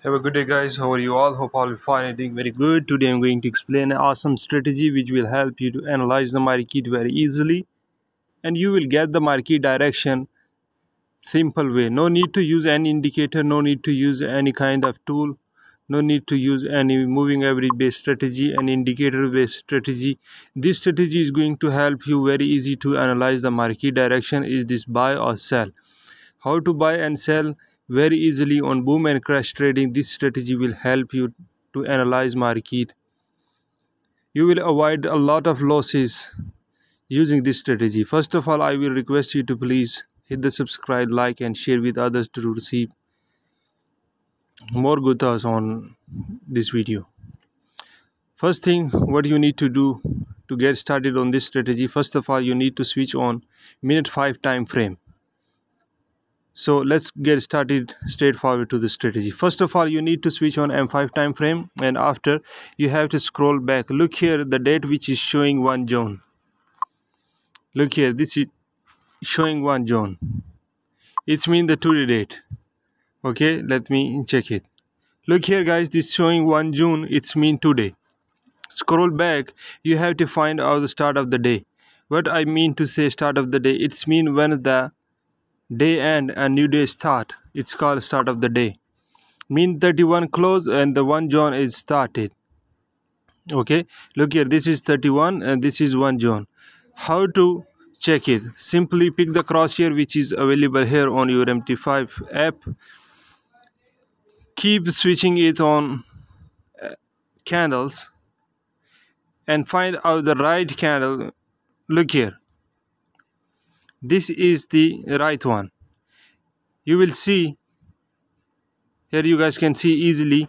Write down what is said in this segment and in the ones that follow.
Have a good day, guys. How are you all? Hope all are fine and doing very good. Today I'm going to explain an awesome strategy which will help you to analyze the market very easily, and you will get the market direction simple way. No need to use any indicator, no need to use any kind of tool, no need to use any moving average based strategy and indicator based strategy. This strategy is going to help you very easy to analyze the market direction. Is this buy or sell? How to buy and sell very easily on boom and crash trading. This strategy will help you to analyze market. You will avoid a lot of losses using this strategy. First of all, I will request you to please hit the subscribe, like and share with others to receive more good thoughts on this video. First thing what you need to do to get started on this strategy, first of all you need to switch on minute 5 time frame. So let's get started straightforward to the strategy. First of all, you need to switch on M5 time frame, and after you have to scroll back. Look here, the date which is showing 1 June. Look here, this is showing 1 June. It's mean the today date. Okay, let me check it. Look here guys, this showing 1 June, it's mean today. Scroll back, you have to find out the start of the day. What I mean to say start of the day, it's mean when the day end and new day start. It's called start of the day. Mean 31 close and the 1 June is started. Okay, look here, this is 31 and this is 1 June. How to check it? Simply pick the crosshair which is available here on your MT5 app. Keep switching it on candles and find out the right candle. Look here, this is the right one. You will see here, you guys can see easily.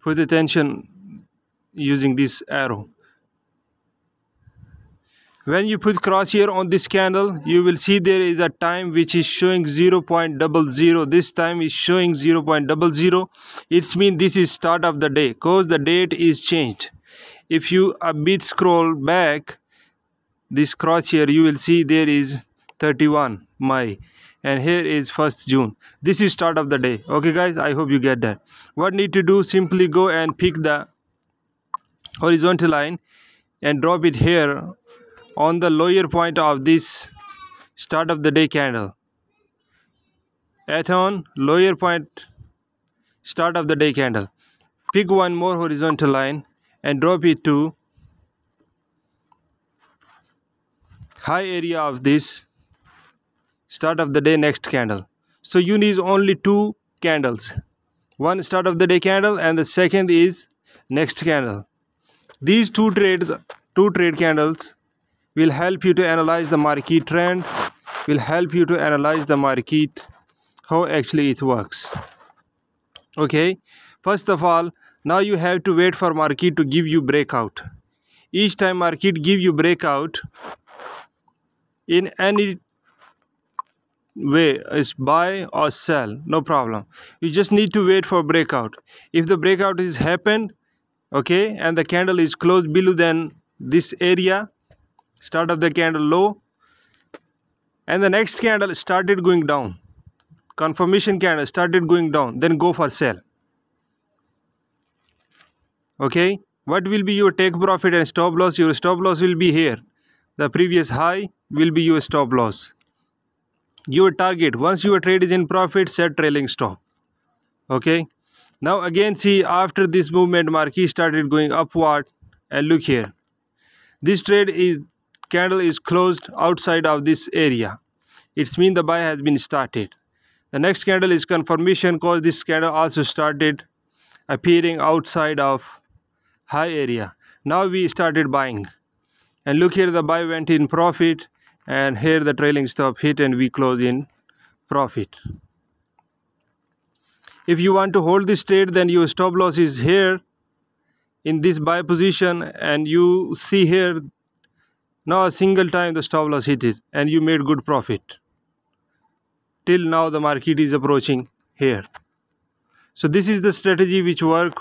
Put attention using this arrow. When you put crosshair on this candle, you will see there is a time which is showing 0.00. This time is showing 0.00. It's mean this is start of the day because the date is changed. If you a bit scroll back this crosshair, you will see there is 31 May and here is 1st June. This is start of the day. Okay guys, I hope you get that. What need to do, simply go and pick the horizontal line and drop it here on the lower point of this start of the day candle. At on lower point start of the day candle, pick one more horizontal line and drop it to high area of this start of the day next candle. So you need only 2 candles, one start of the day candle and the second is next candle. These two trade candles will help you to analyze the market trend, will help you to analyze the market, how actually it works. Okay, first of all, now you have to wait for market to give you breakout. Each time market give you breakout in any way, is buy or sell, no problem. You just need to wait for breakout. If the breakout is happened, okay, and the candle is closed below than this area, start of the candle low, and the next candle started going down, confirmation candle started going down, then go for sell. Okay, what will be your take profit and stop loss? Your stop loss will be here. The previous high will be your stop loss. Your target, once your trade is in profit, set trailing stop. Okay, now again see, after this movement market started going upward, and look here, this candle is closed outside of this area. It's mean the buy has been started. The next candle is confirmation because this candle also started appearing outside of high area. Now we started buying, and look here, the buy went in profit, and here the trailing stop hit and we close in profit. If you want to hold this trade, then your stop loss is here in this buy position, and you see here, now a single time the stop loss hit it and you made good profit. Till now the market is approaching here. So this is the strategy which work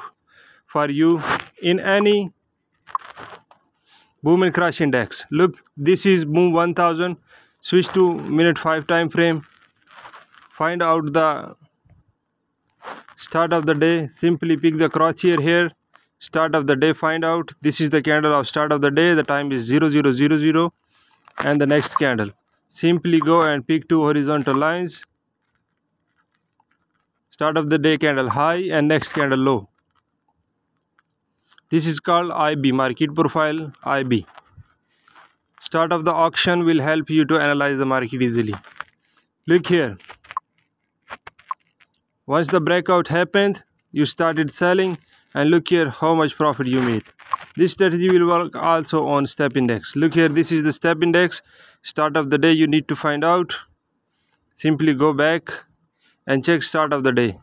for you in any boom and crash index. Look, this is boom 1000. Switch to minute 5 time frame. Find out the Start of the day, simply pick the crosshair here. Start of the day, find out. This is the candle of start of the day. The time is 0000 and the next candle. Simply go and pick two horizontal lines. Start of the day candle high and next candle low. This is called IB, market profile IB. Start of the auction will help you to analyze the market easily. Look here. Once the breakout happened, you started selling, and look here how much profit you made. This strategy will work also on step index. Look here, this is the step index. Start of the day you need to find out. Simply go back and check start of the day.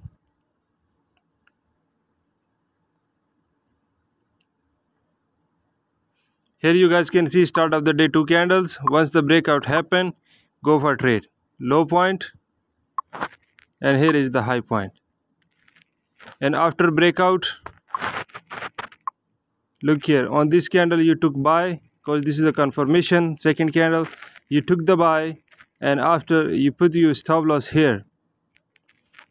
Here you guys can see start of the day 2 candles. Once the breakout happened, go for trade. Low point and here is the high point. And after breakout, look here, on this candle you took buy because this is the confirmation. Second candle you took the buy and after you put your stop loss here.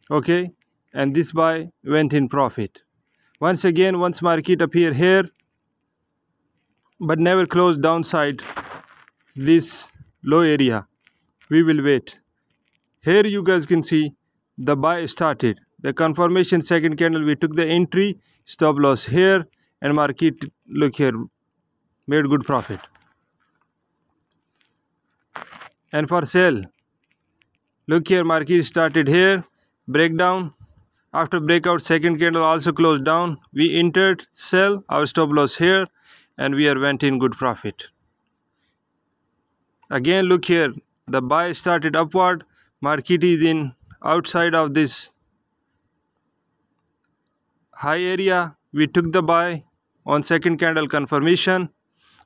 Okay, and this buy went in profit. Once again, once market appear here but never close downside this low area, we will wait. Here you guys can see the buy started. The confirmation second candle we took the entry, stop loss here, and market, look here, made good profit. And for sell, look here, market started here, breakdown. After breakout second candle also closed down, we entered, sell, our stop loss here, and we are went in good profit. Again look here, the buy started upward, market is in outside of this high area. We took the buy on second candle confirmation,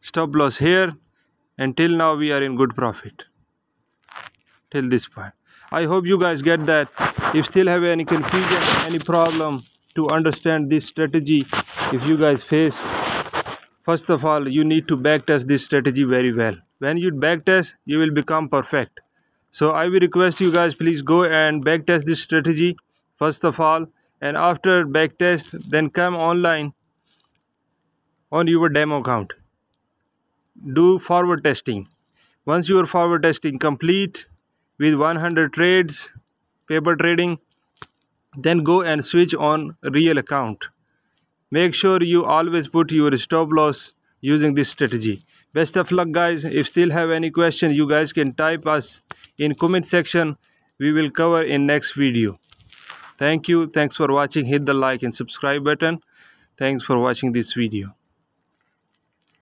stop loss here, and till now we are in good profit till this point. I hope you guys get that. If still have any confusion, any problem to understand this strategy, if you guys face, first of all you need to backtest this strategy very well. When you backtest, you will become perfect. So I will request you guys, please go and backtest this strategy first of all, and after backtest then come online on your demo account, do forward testing. Once your forward testing complete with 100 trades, paper trading, then go and switch on real account. Make sure you always put your stop loss using this strategy. Best of luck guys. If still have any question, you guys can type us in comment section. We will cover in next video. Thank you. Thanks for watching. Hit the like and subscribe button. Thanks for watching this video.